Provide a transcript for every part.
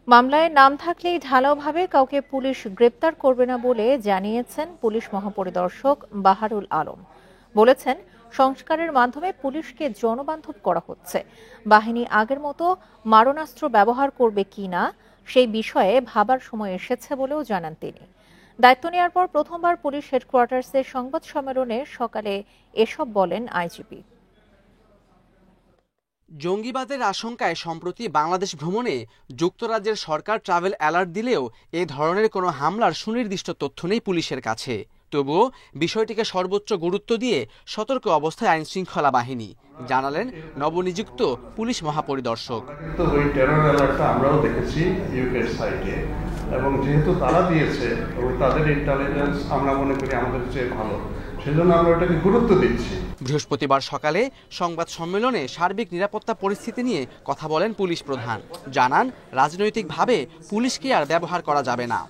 মামলায় নাম থাকলেই ঢালাওভাবে কাউকে পুলিশ গ্রেপ্তার করবে না বলে জানিয়েছেন পুলিশ মহাপরিদর্শক বাহারুল আলম। বলেছেন, সংস্কারের মাধ্যমে পুলিশকে জনবান্ধব করা হচ্ছে। বাহিনী আগের মতো মারণাস্ত্র ব্যবহার করবে কিনা সেই বিষয়ে ভাবার সময় এসেছে বলেও জানান তিনি। দায়িত্ব নেওয়ার পর প্রথমবার পুলিশ হেডকোয়ার্টার্সের সংবাদ সম্মেলনে সকালে এসব বলেন আইজিপি। জঙ্গিবাদের আশঙ্কায় সম্প্রতি বাংলাদেশ ভ্রমণে যুক্তরাজ্যের সরকার ট্রাভেল অ্যালার্ট দিলেও এ ধরনের কোনো হামলার সুনির্দিষ্ট তথ্য নেই পুলিশের কাছে। তবুও বিষয়টিকে সর্বোচ্চ গুরুত্ব দিয়ে সতর্ক অবস্থায় আইন শৃঙ্খলা বাহিনী, জানালেন নবনিযুক্ত পুলিশ মহাপরিদর্শক। ওই টেরর অ্যালার্টটা আমরাও দেখেছি ইউকের সাইটে, এবং যেহেতু তারা দিয়েছে এবং তাদের ইন্টেলিজেন্স আমরা মনে করি আমাদের চেয়ে ভালো, সেজন্য আমরা ওটাকে গুরুত্ব দিচ্ছি। বৃহস্পতিবার সকালে সংবাদ সম্মেলনে সার্বিক নিরাপত্তা পরিস্থিতি নিয়ে কথা বলেন পুলিশ প্রধান। জানান, রাজনৈতিকভাবে পুলিশকে আর ব্যবহার করা যাবে না।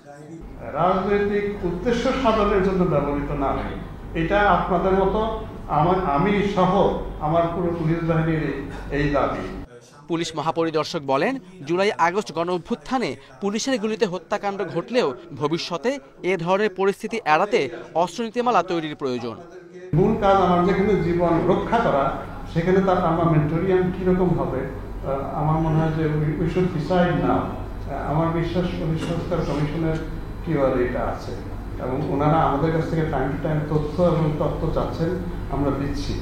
রাজনৈতিক উদ্দেশ্য সাধনের জন্য ব্যবহৃত না হয়, এটা আপনাদের মতো আমি সহ আমার পুরো পুলিশ বাহিনীর এই দাবি। পুলিশ মহাপরিদর্শক বলেন, জুলাই আগস্ট গণঅভ্যুত্থানে পুলিশের গুলিতে হত্যাকাণ্ড ঘটলেও ভবিষ্যতে এ ধরনের পরিস্থিতি এড়াতে অস্ত্রনীতিমালা তৈরির প্রয়োজন। মূল কাজ আমার যেখানে জীবন রক্ষা করা, সেখানে তার আর্মামেন্টোরিয়াম কিরকম হবে, আমার মনে হয় যে উই শুড ডিসাইড নাও। আমার বিশ্বাস সংস্কার কমিশনের কি এটা আছে, এবং ওনারা আমাদের কাছ থেকে টাইম টু টাইম তথ্য এবং তথ্য চাচ্ছেন, আমরা দিচ্ছি।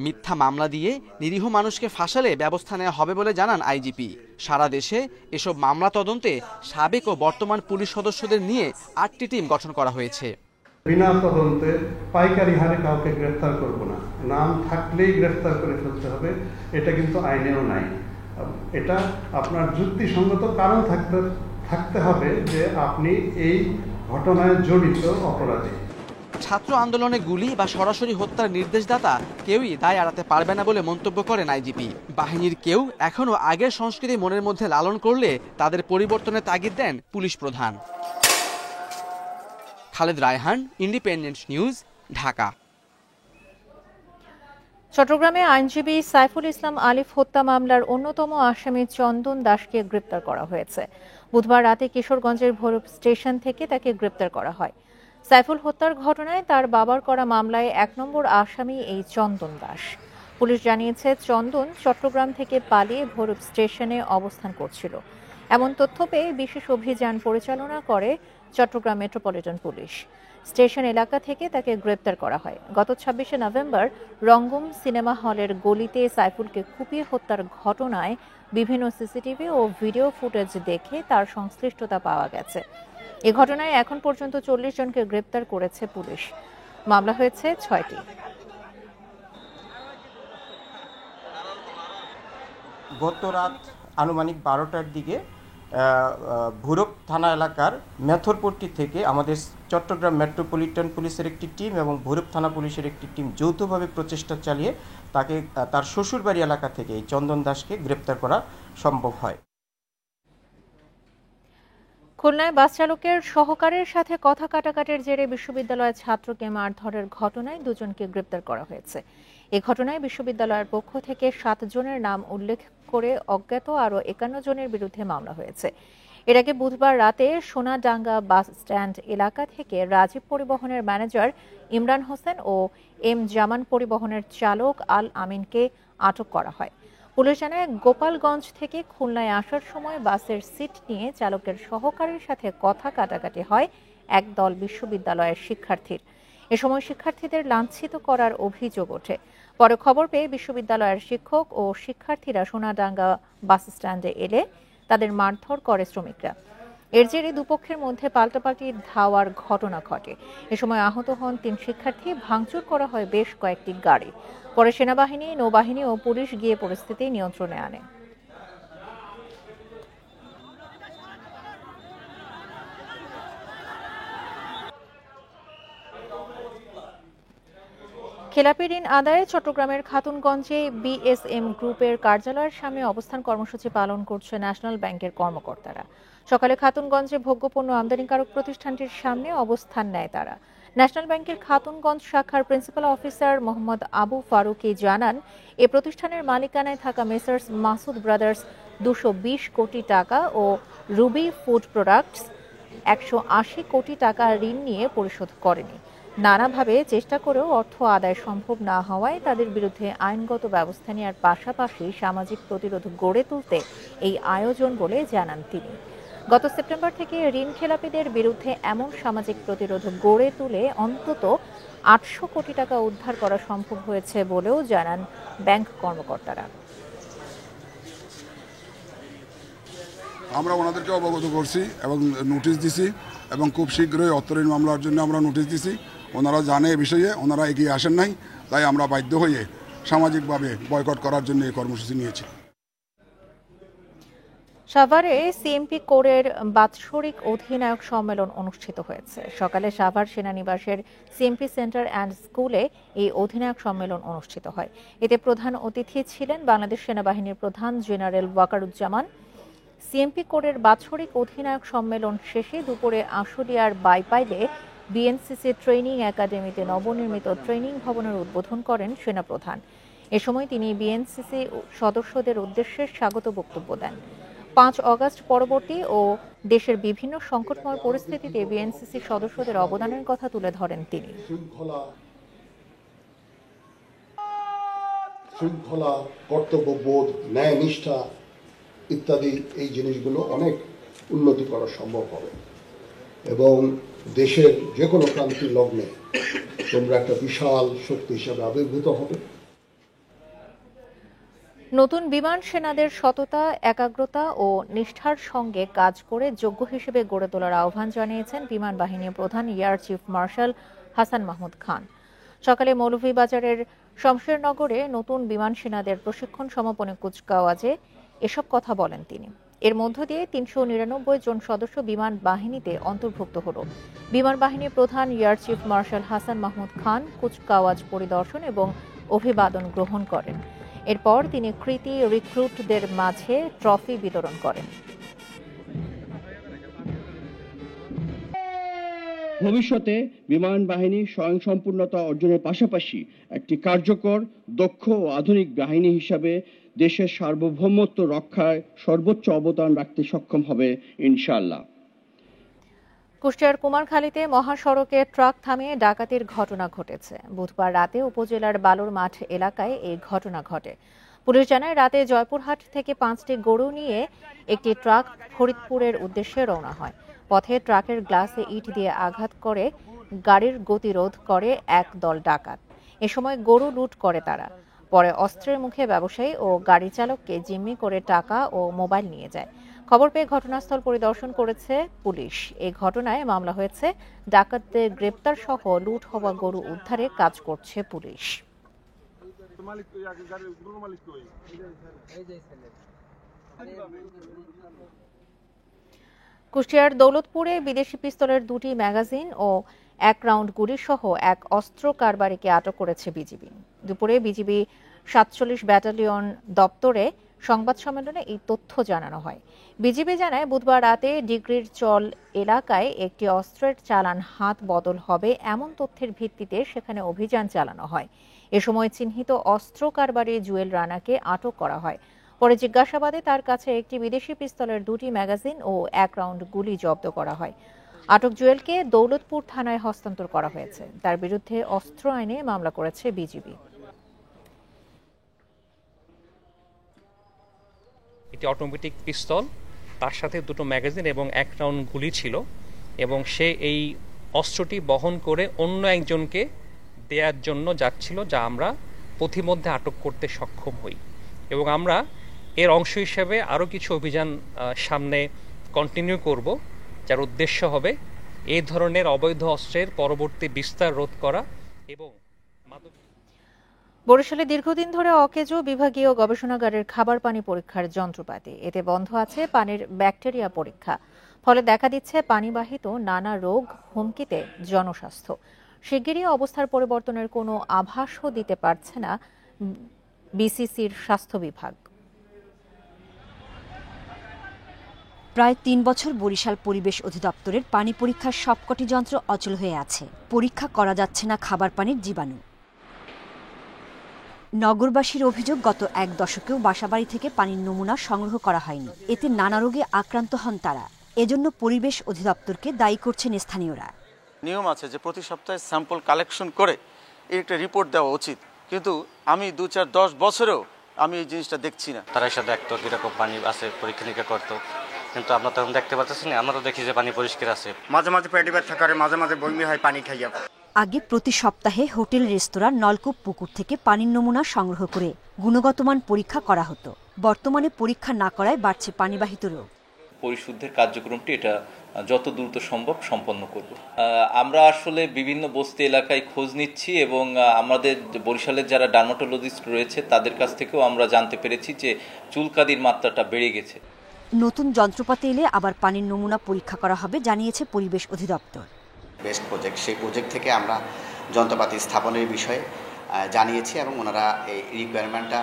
মিথ্যা মামলা দিয়ে নিরীহ মানুষকে ফাঁসালে ব্যবস্থা নেওয়া হবে বলে জানান আইজিপি। সারা দেশে এসব মামলা তদন্তে সাবেক ও বর্তমান পুলিশ সদস্যদের নিয়ে 8টি টিম গঠন করা হয়েছে। বিনা তদন্তে পাইকারি হারে কাউকে গ্রেফতার করব না, নাম থাকলেই গ্রেফতার করে ফেলতে হবে, এটা কিন্তু আইনেও নাই। এটা আপনার যুক্তিসঙ্গত কারণ থাকতে হবে যে আপনি এই ঘটনায় জড়িত অপরাধী। ছাত্র আন্দোলনে গুলি বা সরাসরি হত্যার নির্দেশদাতা কেউই দায় এড়াতে পারবে না বলে মন্তব্য করেন আইজিপি। বাহিনীর কেউ এখনও আগের সংস্কৃতি মনের মধ্যে লালন করলে তাদের পরিবর্তনের তাগিদ দেন পুলিশ প্রধান। Khaled Raihan, independent news, Dhaka. চট্টগ্রামে আইনজীবী সাইফুল ইসলাম আলিফ হত্যা মামলার অন্যতম আসামি চন্দন দাসকে গ্রেপ্তার করা হয়েছে। বুধবার রাতে কিশোরগঞ্জের ভৈরব স্টেশন থেকে তাকে গ্রেপ্তার করা হয়। সাইফুল হত্যার ঘটনায় তার বাবার করা মামলায় 1 নম্বর আসামি এই চন্দন দাস। পুলিশ জানিয়েছে, চন্দন চট্টগ্রাম থেকে পালিয়ে ভৈরব স্টেশনে অবস্থান করছিল। এমন তথ্য পেয়ে বিশেষ অভিযান পরিচালনা করে চট্টগ্রাম মেট্রোপলিটন পুলিশ। স্টেশন এলাকা থেকে তাকে গ্রেপ্তার করা হয়। গত 26শে নভেম্বর রঙ্গম সিনেমা হলের গলিতে সাইফুলকে কুপিয়ে হত্যার ঘটনায় বিভিন্ন সিসিটিভি ও ভিডিও ফুটেজ দেখে তার সংশ্লিষ্টতা পাওয়া গেছে। এ ঘটনায় এখন পর্যন্ত 40 জনকে গ্রেপ্তার করেছে পুলিশ। মামলা হয়েছে 6টি। গত রাত আনুমানিক 12টার দিকে ভৈরব থানা এলাকার মেথরপট্টি থেকে আমাদের চট্টগ্রাম মেট্রোপলিটন পুলিশের একটি টিম এবং ভৈরব থানা পুলিশের একটি টিম যৌথভাবে প্রচেষ্টা চালিয়ে তাকে তার শ্বশুরবাড়ি এলাকা থেকে এই চন্দন দাসকে গ্রেপ্তার করা সম্ভব হয়। খুলনায় বাস চালকের সহকারীর সাথে কথা কাটাকাটির জেরে বিশ্ববিদ্যালয়ের ছাত্রকে মারধরের ঘটনায় 2 জনকে গ্রেপ্তার করা হয়েছে। এ ঘটনায় বিশ্ববিদ্যালয়ের পক্ষ থেকে 7 জনের নাম উল্লেখ করে অজ্ঞাত আরও 51 জনের বিরুদ্ধে মামলা হয়েছে। এর আগে বুধবার রাতে সোনাডাঙ্গা বাস স্ট্যান্ড এলাকা থেকে রাজীব পরিবহনের ম্যানেজার ইমরান হোসেন ও এম জামান পরিবহনের চালক আল আমিনকে আটক করা হয়। পুলিশ জানায়, গোপালগঞ্জ থেকে খুলনায় আসার সময় বাসের সিট নিয়ে চালকের সহকারীর সাথে কথা কাটাকাটি হয় একদল বিশ্ববিদ্যালয়ের শিক্ষার্থীর। এ সময় শিক্ষার্থীদের লাঞ্ছিত করার অভিযোগ ওঠে। পরে খবর পেয়ে বিশ্ববিদ্যালয়ের শিক্ষক ও শিক্ষার্থীরা সোনাডাঙ্গা বাস স্ট্যান্ডে এলে তাদের মারধর করে শ্রমিকরা। এর জেরে দুপক্ষের মধ্যে পাল্টাপাল্টি ধাওয়ার ঘটনা ঘটে। এ সময় আহত হন 3 শিক্ষার্থী। ভাঙচুর করা হয় বেশ কয়েকটি গাড়ি। পরে সেনাবাহিনী, নৌবাহিনী ও পুলিশ গিয়ে পরিস্থিতি নিয়ন্ত্রণে আনে। খেলাপি ঋণ আদায়ে চট্টগ্রামের খাতুনগঞ্জে বিএসএম গ্রুপের কার্যালয়ের সামনে অবস্থান কর্মসূচি পালন করছে ন্যাশনাল ব্যাংকের কর্মকর্তারা। সকালে খাতুনগঞ্জে ভোগ্যপণ্য আমদানিকারক প্রতিষ্ঠানটির সামনে অবস্থান নেয় তারা। ন্যাশনাল ব্যাংকের খাতুনগঞ্জ শাখার প্রিন্সিপাল অফিসার মোহাম্মদ আবু ফারুকি জানান, এ প্রতিষ্ঠানের মালিকানায় থাকা মেসার্স মাসুদ ব্রাদার্স 220 কোটি টাকা ও রুবি ফুড প্রোডাক্টস 180 কোটি টাকা ঋণ নিয়ে পরিশোধ করেনি। নানাভাবে চেষ্টা করেও অর্থ আদায় সম্ভব না হওয়ায় তাদের বিরুদ্ধে আইনগত ব্যবস্থা নেওয়ার পাশাপাশি সামাজিক প্রতিরোধ গড়ে তুলতে এই আয়োজন বলে জানান তিনি। গত সেপ্টেম্বর থেকে ঋণ খেলাপিদের বিরুদ্ধে এমন সামাজিক প্রতিরোধ গড়ে তুলে অন্তত 800 কোটি টাকা উদ্ধার করা সম্ভব হয়েছে বলেও জানান ব্যাংক কর্মকর্তারা। আমরা ওনাদেরকে অবগত করছি এবং নোটিশ দিছি এবং খুব শীঘ্রই অর্থঋণ মামলার জন্য আমরা নোটিশ দিছি। ওনারা জানে এই বিষয়ে, ওনারা এগিয়ে আসেন নাই, তাই আমরা বাধ্য হয়ে সামাজিকভাবে বয়কট করার জন্য এই কর্মসূচি নিয়েছি। সাভারে সিএমপি কোরের বাৎসরিক অধিনায়ক সম্মেলন অনুষ্ঠিত হয়েছে। সকালে সাভার সেনানিবাসের সিএমপি সেন্টার অ্যান্ড স্কুলে এই অধিনায়ক সম্মেলন অনুষ্ঠিত হয়। এতে প্রধান অতিথি ছিলেন বাংলাদেশ সেনাবাহিনীর প্রধান জেনারেল ওয়াকারুজ্জামান। সিএমপি কোরের বাৎসরিক অধিনায়ক সম্মেলন শেষে দুপুরে আশুলিয়ার বাইপাইলে বিএনসিসি ট্রেনিং একাডেমিতে নবনির্মিত ট্রেনিং ভবনের উদ্বোধন করেন সেনাপ্রধান। এ সময় তিনি বিএনসিসি সদস্যদের উদ্দেশ্যে স্বাগত বক্তব্য দেন। 5 অগস্ট পরবর্তী ও দেশের বিভিন্ন সংকটময় পরিস্থিতিতে বিএনসিসি সদস্যদের অবদানের কথা তুলে ধরেন তিনি। শৃঙ্খলা, কর্তব্যবোধ, ন্যায় নিষ্ঠা ইত্যাদি এই জিনিসগুলো অনেক উন্নতি করা সম্ভব হবে এবং দেশের যে কোনো ক্রান্তির লগ্নে তোমরা একটা বিশাল শক্তি হিসাবে আবির্ভূত হবে। নতুন বিমান সেনাদের সততা, একাগ্রতা ও নিষ্ঠার সঙ্গে কাজ করে যোগ্য হিসেবে গড়ে তোলার আহ্বান জানিয়েছেন বিমান বাহিনীর প্রধান air chief marshal Hasan Mahmud Khan. সকালে মৌলভীবাজারের শমশেরনগরে নতুন বিমান সেনাদের প্রশিক্ষণ সমাপনী কুচকাওয়াজে এসব কথা বলেন তিনি। এর মধ্য দিয়ে 399 জন সদস্য বিমান বাহিনীতে অন্তর্ভুক্ত হল। বিমান বাহিনীর প্রধান air chief marshal Hasan Mahmud Khan কুচকাওয়াজ পরিদর্শন এবং অভিবাদন গ্রহণ করেন। এরপর তিনি কৃতী রিক্রুটদের মাঝে ট্রফি বিতরণ করেন। ভবিষ্যতে বিমান বাহিনী স্বয়ংসম্পূর্ণতা অর্জনের পাশাপাশি একটি কার্যকর, দক্ষ ও আধুনিক বাহিনী হিসাবে দেশের সার্বভৌমত্ব রক্ষায় সর্বোচ্চ অবদান রাখতে সক্ষম হবে ইনশাআল্লাহ। কুষ্টিয়ার কুমারখালীতে মহাসড়কে ট্রাক থামিয়ে ডাকাতির ঘটনা ঘটেছে। বুধবার রাতে উপজেলার বালুর মাঠ এলাকায় এই ঘটনা ঘটে। পুলিশ জানায়, রাতে জয়পুরহাট থেকে 5টি গরু নিয়ে একটি ট্রাক ফরিদপুরের উদ্দেশ্যে রওনা হয়। পথে ট্রাকের গ্লাসে ইট দিয়ে আঘাত করে গাড়ির গতিরোধ করে এক দল ডাকাত। এ সময় গরু লুট করে তারা। পরে অস্ত্রের মুখে ব্যবসায়ী ও গাড়ি চালককে জিম্মি করে টাকা ও মোবাইল নিয়ে যায়। খবর পেয়ে ঘটনাস্থল পরিদর্শন করেছে পুলিশ। এই ঘটনায় মামলা হয়েছে। ডাকাতদের গ্রেপ্তার সহ লুট হওয়া গরু উদ্ধারে কাজ করছে পুলিশ। কুষ্টিয়ার দৌলতপুরে বিদেশি পিস্তলের 2টি ম্যাগাজিন ও 1 রাউন্ড গুলি সহ এক অস্ত্র কারবারিকে আটক করেছে বিজিবি। দুপুরে বিজিবি 47 ব্যাটালিয়ন দপ্তরে সংবাদ সম্মেলনে এই তথ্য জানানো হয়। বিজিবি জানায়, বুধবার রাতে ডিগ্রির চল এলাকায় একটি অস্ত্রের চালান হাত বদল হবে এমন তথ্যের ভিত্তিতে সেখানে অভিযান চালানো হয়। এ সময় চিহ্নিত অস্ত্র কারবারি জুয়েল রানাকে আটক করা হয়। পরে জিজ্ঞাসাবাদে তার কাছে একটি বিদেশি পিস্তলের 2টি ম্যাগাজিন ও 1 রাউন্ড গুলি জব্দ করা হয়। আটক জুয়েলকে দৌলতপুর থানায় হস্তান্তর করা হয়েছে। তার বিরুদ্ধে অস্ত্র আইনে মামলা করেছে বিজিবি। একটি অটোমেটিক পিস্তল, তার সাথে 2টো ম্যাগাজিন এবং 1 রাউন্ড গুলি ছিল এবং সে এই অস্ত্রটি বহন করে অন্য একজনকে দেওয়ার জন্য যাচ্ছিল, যা আমরা পথিমধ্যে আটক করতে সক্ষম হই এবং আমরা এর অংশ হিসেবে আরও কিছু অভিযান সামনে কন্টিনিউ করব, যার উদ্দেশ্য হবে এই ধরনের অবৈধ অস্ত্রের পরবর্তী বিস্তার রোধ করা। এবং বরিশালে দীর্ঘদিন ধরে অকেজো বিভাগীয় গবেষণাগারের খাবার পানি পরীক্ষার যন্ত্রপাতি। এতে বন্ধ আছে পানির ব্যাকটেরিয়া পরীক্ষা। ফলে দেখা দিচ্ছে পানিবাহিত নানা রোগ হুমকিতে জনস্বাস্থ্য। শিগগিরই অবস্থার পরিবর্তনের কোনো আভাসও দিতে পারছে না বিসিসির স্বাস্থ্য বিভাগ। প্রায় 3 বছর বরিশাল পরিবেশ অধিদপ্তরের পানি পরীক্ষার সবকটি যন্ত্র অচল হয়ে আছে। পরীক্ষা করা যাচ্ছে না খাবার পানির জীবাণু। নগরবাসীর অভিযোগ, গত এক দশকেও বাসাবাড়ি থেকে পানির নমুনা সংগ্রহ করা হয়নি। এতে নানা রোগে আক্রান্ত হন তারা। এজন্য পরিবেশ অধিদপ্তরকে দায়ী করছেন স্থানীয়রা। নিয়ম আছে যে প্রতি সপ্তাহে স্যাম্পল কালেকশন করে এর একটা রিপোর্ট দেওয়া উচিত, কিন্তু আমি 2-4-10 বছরেও আমি এই জিনিসটা দেখছি না। তারা এসে দেখতো কিরকম পানি আছে, পরীক্ষা নিরীক্ষা করতো, কিন্তু আমরা তখন দেখতে পাচ্ছি না। আমরা তো দেখি যে পানি পরিষ্কার আছে। মাঝে মাঝে পেটে ব্যথা করে, মাঝে মাঝে বমি হয় পানি খাইয়া। আগে প্রতি সপ্তাহে হোটেল, রেস্তোরাঁ, নলকূপ, পুকুর থেকে পানির নমুনা সংগ্রহ করে গুণগত মান পরীক্ষা করা হতো। বর্তমানে পরীক্ষা না করায় বাড়ছে পানিবাহিত রোগ। পরিশুদ্ধের কার্যক্রমটি এটা যত দ্রুত সম্ভব সম্পন্ন করব। আমরা আসলে বিভিন্ন বস্তি এলাকায় খোঁজ নিচ্ছি এবং আমাদের বরিশালের যারা ডার্মাটোলজিস্ট রয়েছে তাদের কাছ থেকেও আমরা জানতে পেরেছি যে চুলকানির মাত্রাটা বেড়ে গেছে। নতুন যন্ত্রপাতি এলে আবার পানির নমুনা পরীক্ষা করা হবে, জানিয়েছে পরিবেশ অধিদপ্তর। বেস্ট প্রজেক্ট, সেই প্রজেক্ট থেকে আমরা যন্ত্রপাতি স্থাপনের বিষয়ে জানিয়েছি এবং ওনারা এই রিকোয়ারমেন্টটা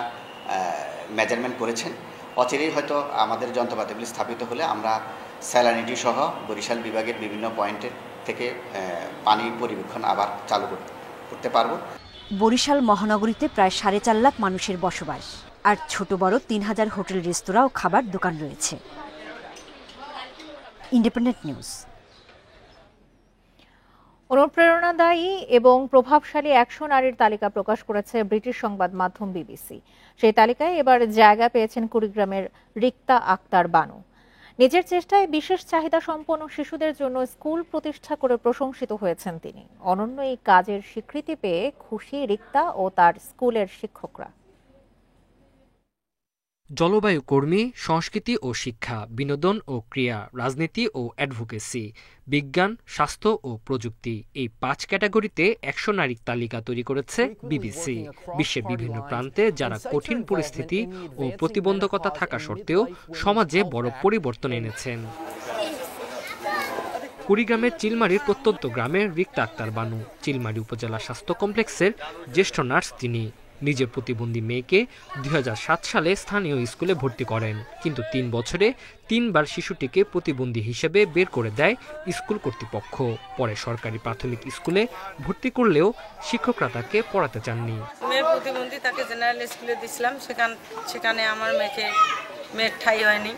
মেজারমেন্ট করেছেন। অচিরেই হয়তো আমাদের যন্ত্রপাতিগুলি স্থাপিত হলে আমরা স্যালানিটি সহ বরিশাল বিভাগের বিভিন্ন পয়েন্টের থেকে পানি পরিবেক্ষণ আবার চালু করতে পারব। বরিশাল মহানগরীতে প্রায় 4.5 লাখ মানুষের বসবাস, আর ছোট বড় 3000 হোটেল, রেস্তোরাঁ ও খাবার দোকান রয়েছে। Independent news. অনুপ্রেরণাদায়ী এবং প্রভাবশালী 100 নারীর তালিকা প্রকাশ করেছে ব্রিটিশ সংবাদ মাধ্যম বিবিসি। সেই তালিকায় এবার জায়গা পেয়েছেন কুড়িগ্রামের রিক্তা আক্তার বানু। নিজের চেষ্টায় বিশেষ চাহিদা সম্পন্ন শিশুদের জন্য স্কুল প্রতিষ্ঠা করে প্রশংসিত হয়েছেন তিনি। অনন্য এই কাজের স্বীকৃতি পেয়ে খুশি রিক্তা ও তার স্কুলের শিক্ষকরা। জলবায়ু কর্মী, সংস্কৃতি ও শিক্ষা, বিনোদন ও ক্রীড়া, রাজনীতি ও অ্যাডভোকেসি, বিজ্ঞান, স্বাস্থ্য ও প্রযুক্তি, এই 5 ক্যাটাগরিতে 100 নারীর তালিকা তৈরি করেছে বিবিসি। বিশ্বের বিভিন্ন প্রান্তে যারা কঠিন পরিস্থিতি ও প্রতিবন্ধকতা থাকা সত্ত্বেও সমাজে বড় পরিবর্তন এনেছেন। কুড়িগ্রামের চিলমারির প্রত্যন্ত গ্রামের রিক্তা আক্তার বানু চিলমারি উপজেলা স্বাস্থ্য কমপ্লেক্সের জ্যেষ্ঠ নার্স তিনি। নিজের প্রতিবন্ধী মেয়েকে 2007 সালে স্থানীয় স্কুলে ভর্তি করেন, কিন্তু 3 বছরে 3 বার শিশুটিকে প্রতিবন্ধী হিসেবে বের করে দেয় স্কুল কর্তৃপক্ষ। পরে সরকারি প্রাথমিক স্কুলে ভর্তি করলেও শিক্ষকরা তাকে পড়াতে চাননি। মেয়ের প্রতিবন্ধী, তাকে জেনারেল স্কুলে দিয়েছিলাম, সেখানে আমার মেয়ের ঠাঁই হয়নি।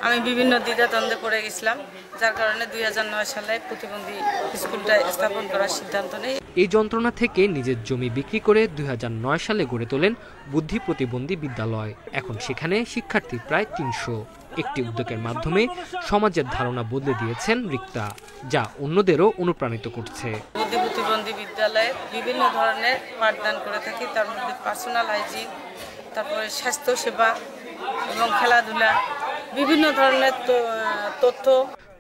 আমি বিভিন্ন দ্বিধাদ্বন্দ্বে পড়ে গেছিলাম, যার কারণে 2009 সালে প্রতিবন্ধী স্কুলটা স্থাপন করার সিদ্ধান্ত নেই। এই যন্ত্রণা থেকে নিজের জমি বিক্রি করে 2009 সালে গড়ে তোলেন বুদ্ধি প্রতিবন্ধী বিদ্যালয়। এখন সেখানে শিক্ষার্থী প্রায় 300। একটি উদ্যোগের মাধ্যমে সমাজের ধারণা বদলে দিয়েছেন রিক্তা, যা অন্যদেরও অনুপ্রাণিত করছে। বুদ্ধি প্রতিবন্ধী বিদ্যালয়ে বিভিন্ন ধরনের পাঠদান করে থাকি, তার মধ্যে পার্সোনাল হাইজিন, তারপরে স্বাস্থ্য সেবা এবং খেলাধুলা, বিভিন্ন ধরনের তথ্য।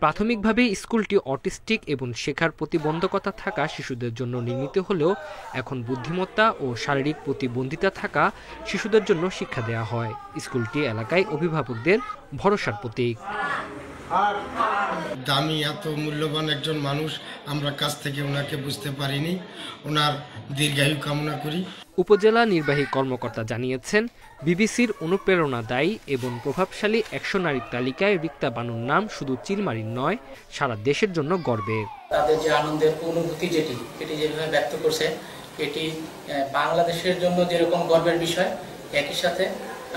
প্রাথমিকভাবে স্কুলটি অটিস্টিক এবং শেখার প্রতিবন্ধকতা থাকা শিশুদের জন্য নির্মিত হলেও এখন বুদ্ধিমত্তা ও শারীরিক প্রতিবন্ধিতা থাকা শিশুদের জন্য শিক্ষা দেওয়া হয়। স্কুলটি এলাকায় অভিভাবকদের ভরসার প্রতীক। দামি, এত মূল্যবান একজন মানুষ আমরা কাছ থেকে ওনাকে বুঝতে পারিনি। ওনার দীর্ঘায়ু কামনা করি। উপজেলা নির্বাহী কর্মকর্তা জানিয়েছেন, বিবিসির অনুপ্রেরণাদায়ী এবং প্রভাবশালী 100 নারীর তালিকায় রিক্তা বানুর নাম শুধু চিলমারির নয়, সারা দেশের জন্য গর্বের। তাদের যে আনন্দের অনুভূতি এটি যেভাবে ব্যক্ত করছে, এটি বাংলাদেশের জন্য যেরকম গর্বের বিষয়, একই সাথে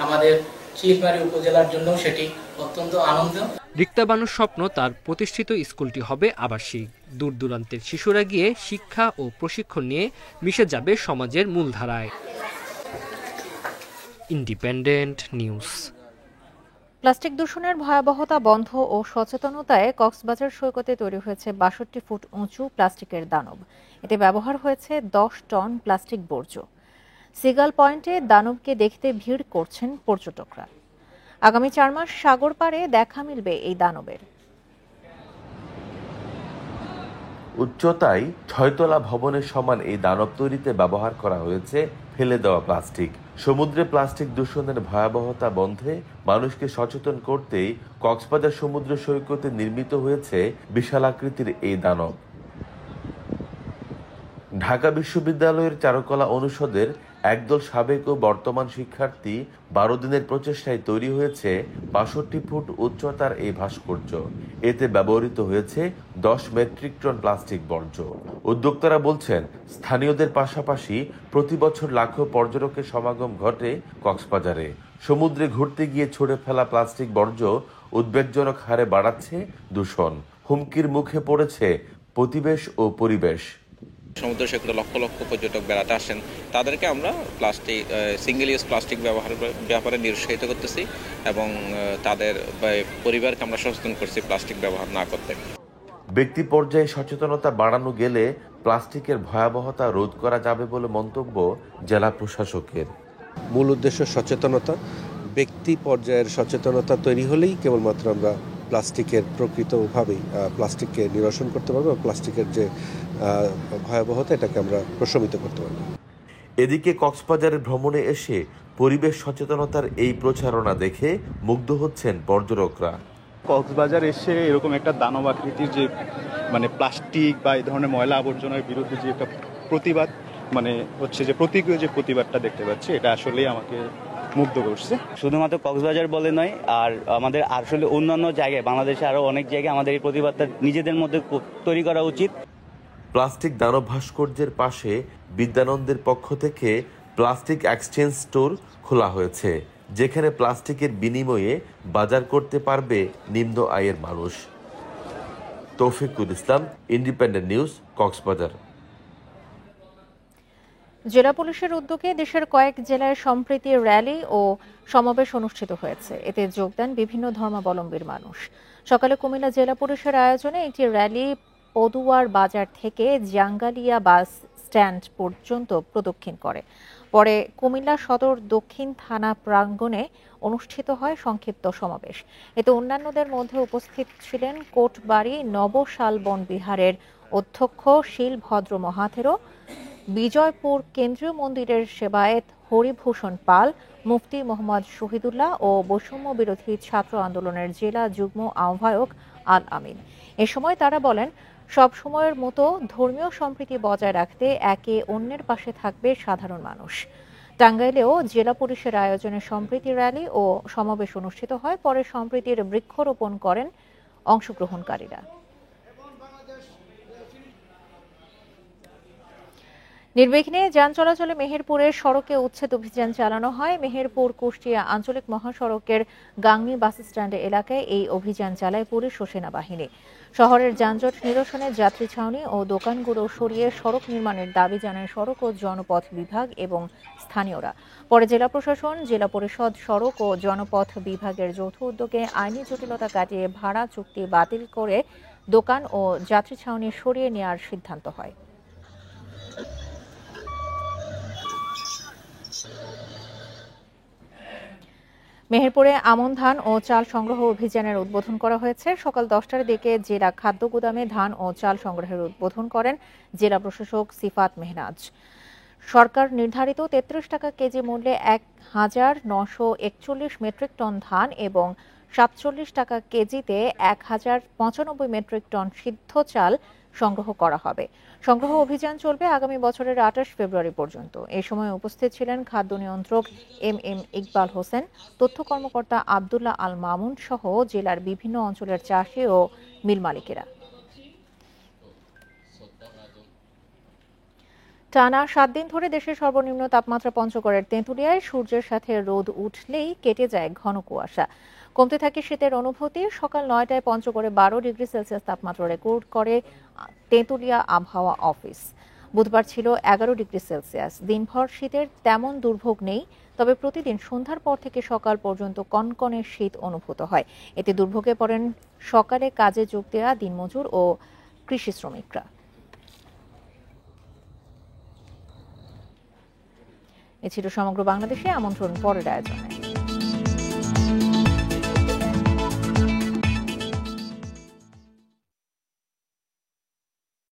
আমাদের চিলমারি উপজেলার জন্য সেটি অত্যন্ত আনন্দ। রিক্তা বানুর স্বপ্ন তার প্রতিষ্ঠিত স্কুলটি হবে আবাসিক। দূর দূরান্তের শিশুরা গিয়ে শিক্ষা ও প্রশিক্ষণ নিয়ে মিশে যাবে সমাজের মূলধারায়। Independent news. প্লাস্টিক দূষণের ভয়াবহতা বন্ধ ও সচেতনতায় কক্সবাজার সৈকতে তৈরি হয়েছে 62 ফুট উঁচু প্লাস্টিকের দানব। এতে ব্যবহার হয়েছে 10 টন প্লাস্টিক বর্জ্য। সিগাল পয়েন্টে দানবকে দেখতে ভিড় করছেন পর্যটকরা। আগামী 4 মাস সাগর পাড়ে দেখা মিলবে এই দানবের। উচ্চতায় 6 তলা ভবনের সমান এই দানব তৈরিতে ব্যবহার করা হয়েছে ফেলে দেওয়া প্লাস্টিক। সমুদ্রে প্লাস্টিক দূষণের ভয়াবহতা বন্ধে মানুষকে সচেতন করতেই কক্সবাজার সমুদ্র সৈকতে নির্মিত হয়েছে বিশাল আকৃতির এই দানব। ঢাকা বিশ্ববিদ্যালয়ের চারুকলা অনুষদের একদল সাবেক ও বর্তমান শিক্ষার্থী 12 দিনের প্রচেষ্টায় তৈরি হয়েছে 62 ফুট উচ্চতার এই ভাস্কর্য। এতে ব্যবহৃত হয়েছে 10 মেট্রিক টন প্লাস্টিক বর্জ্য। উদ্যোক্তারা বলছেন, স্থানীয়দের পাশাপাশি প্রতি বছর লাখো পর্যটকের সমাগম ঘটে কক্সবাজারে। সমুদ্রে ঘুরতে গিয়ে ছুঁড়ে ফেলা প্লাস্টিক বর্জ্য উদ্বেগজনক হারে বাড়াচ্ছে দূষণ। হুমকির মুখে পড়েছে প্রতিবেশ ও পরিবেশ। সমুদ্র সৈকতে লক্ষ লক্ষ পর্যটক বেড়াতে আসেন, তাদেরকে আমরা প্লাস্টিক সিঙ্গেল ইউজ প্লাস্টিক ব্যবহারের ব্যাপারে নিরুৎসাহিত করতেছি এবং তাদের পরিবারকে আমরা সচেতন করছি প্লাস্টিক ব্যবহার না করতে। ব্যক্তি পর্যায়ে সচেতনতা বাড়ানো গেলে প্লাস্টিকের ভয়াবহতা রোধ করা যাবে বলে মন্তব্য জেলা প্রশাসকের। মূল উদ্দেশ্য সচেতনতা, ব্যক্তি পর্যায়ের সচেতনতা তৈরি হলেই কেবলমাত্র আমরা প্লাস্টিকের প্রকৃতভাবেই প্লাস্টিককে নিরসন করতে পারবো, প্লাস্টিকের যে ভয়াবহতা এটাকে আমরা প্রশমিত করতে পারবো। এদিকে কক্সবাজারের ভ্রমণে এসে পরিবেশ সচেতনতার এই প্রচারণা দেখে মুগ্ধ হচ্ছেন পর্যটকরা। কক্সবাজার এসে এরকম একটা দানব আকৃতির যে প্লাস্টিক বা এই ধরনের ময়লা আবর্জনার বিরুদ্ধে যে একটা প্রতিবাদ হচ্ছে যে প্রতীকীয় যে প্রতিবাদটা দেখতে পাচ্ছি, এটা আসলেই আমাকে মুগ্ধ করছে। শুধুমাত্র কক্সবাজার বলে নয়, আর আমাদের আসলে অন্যান্য জায়গায় বাংলাদেশে আরো অনেক জায়গায় আমাদের এই প্রতিবাদটা নিজেদের মধ্যে তৈরি করা উচিত। প্লাস্টিক দানব ভাস্কর্যের পাশে বিদ্যানন্দের পক্ষ থেকে প্লাস্টিক এক্সচেঞ্জ স্টোর খোলা হয়েছে, যেখানে প্লাস্টিকের বিনিময়ে বাজার করতে পারবে নিম্ন আয়ের মানুষ। তৌফিকুল ইসলাম, ইন্ডিপেন্ডেন্ট নিউজ, কক্সবাজার। জেলা পুলিশের উদ্যোগে দেশের কয়েক জেলায় সম্প্রীতি র্যালি ও সমাবেশ অনুষ্ঠিত হয়েছে। এতে যোগ দেন বিভিন্ন ধর্মাবলম্বীর মানুষ। সকালে কুমিল্লা জেলা পুলিশের আয়োজনে একটি র্যালি পদুয়ার বাজার থেকে জাঙ্গালিয়া বাস স্ট্যান্ড পর্যন্ত প্রদক্ষিণ করে। পরে কুমিল্লা সদর দক্ষিণ থানা প্রাঙ্গণে অনুষ্ঠিত হয় সংক্ষিপ্ত সমাবেশ। এতে অন্যান্যদের মধ্যে উপস্থিত ছিলেন কোটবাড়ি নবশালবন বিহারের অধ্যক্ষ শিলভদ্র মহাথেরো, বিজয়পুর কেন্দ্রীয় মন্দিরের সেবায়েত হরিভূষণ পাল, মুফতি মোহাম্মদ শহীদুল্লাহ ও বৈষম্য বিরোধী ছাত্র আন্দোলনের জেলা যুগ্ম আহ্বায়ক আল আমিন। এ সময় তারা বলেন, সব সময়ের মতো ধর্মীয় সম্প্রীতি বজায় রাখতে একে অন্যের পাশে থাকবে সাধারণ মানুষ। টাঙ্গাইলেও জেলা পুলিশের আয়োজনে সম্প্রীতি র্যালি ও সমাবেশ অনুষ্ঠিত হয়। পরে সম্প্রীতির বৃক্ষরোপণ করেন অংশগ্রহণকারীরা। নির্বিঘ্নে যান চলাচলে মেহেরপুরের সড়কে উচ্ছেদ অভিযান চালানো হয়। মেহেরপুর কুষ্টিয়া আঞ্চলিক মহাসড়কের গাংনী বাস স্ট্যান্ড এলাকায় এই অভিযান চালায় পুলিশ ও সেনাবাহিনী। শহরের যানজট নিরসনে যাত্রী ছাউনি ও দোকানগুলো সরিয়ে সড়ক নির্মাণের দাবি জানায় সড়ক ও জনপথ বিভাগ এবং স্থানীয়রা। পরে জেলা প্রশাসন, জেলা পরিষদ, সড়ক ও জনপথ বিভাগের যৌথ উদ্যোগে আইনি জটিলতা কাটিয়ে ভাড়া চুক্তি বাতিল করে দোকান ও যাত্রী ছাউনি সরিয়ে নেওয়ার সিদ্ধান্ত হয়। মেহেরপুরে আমন ধান ও চাল সংগ্রহ অভিযানের উদ্বোধন করা হয়েছে। সকাল 10টার দিকে জেলা খাদ্য গুদামে ধান ও চাল সংগ্রহের উদ্বোধন করেন জেলা প্রশাসক সিফাত মেহনাজ। সরকার নির্ধারিত 33 টাকা কেজি মূল্যে 1941 মেট্রিক টন ধান এবং 47 টাকা কেজিতে 1095 মেট্রিক টন সিদ্ধ চাল সংগ্রহ করা হবে। সংগ্রহ অভিযান চলবে আগামী বছরের 28 ফেব্রুয়ারি পর্যন্ত। এই সময় উপস্থিত ছিলেন খাদ্য নিয়ন্ত্রক এম ইকবাল হোসেন, তথ্য কর্মকর্তা আব্দুল্লাহ আল মামুন সহ জেলার বিভিন্ন অঞ্চলের চাষি ও মিল মালিকেরা। টানা 7 দিন ধরে দেশের সর্বনিম্ন তাপমাত্রা পঞ্চগড়ের তেঁতুলিয়ায় সূর্যের সাথে রোদ উঠলেই কেটে যায় ঘন কুয়াশা। কমতে থাকে শীতের অনুভূতি। সকাল 9টায় পঞ্চগড়ে 12 ডিগ্রি সেলসিয়াস তাপমাত্রা রেকর্ড করে তেঁতুলিয়া আবহাওয়া অফিস। বুধবার ছিল 11 ডিগ্রি সেলসিয়াস। দিনভর শীতের তেমন দুর্ভোগ নেই, তবে প্রতিদিন সন্ধ্যার পর থেকে সকাল পর্যন্ত কনকনে শীত অনুভূত হয়। এতে দুর্ভোগে পড়েন সকালে কাজে যোগ দেওয়া দিনমজুর ও কৃষি শ্রমিকরা। এ ছিল সমগ্র বাংলাদেশে আমন্ত্রণ পরের আয়োজনে।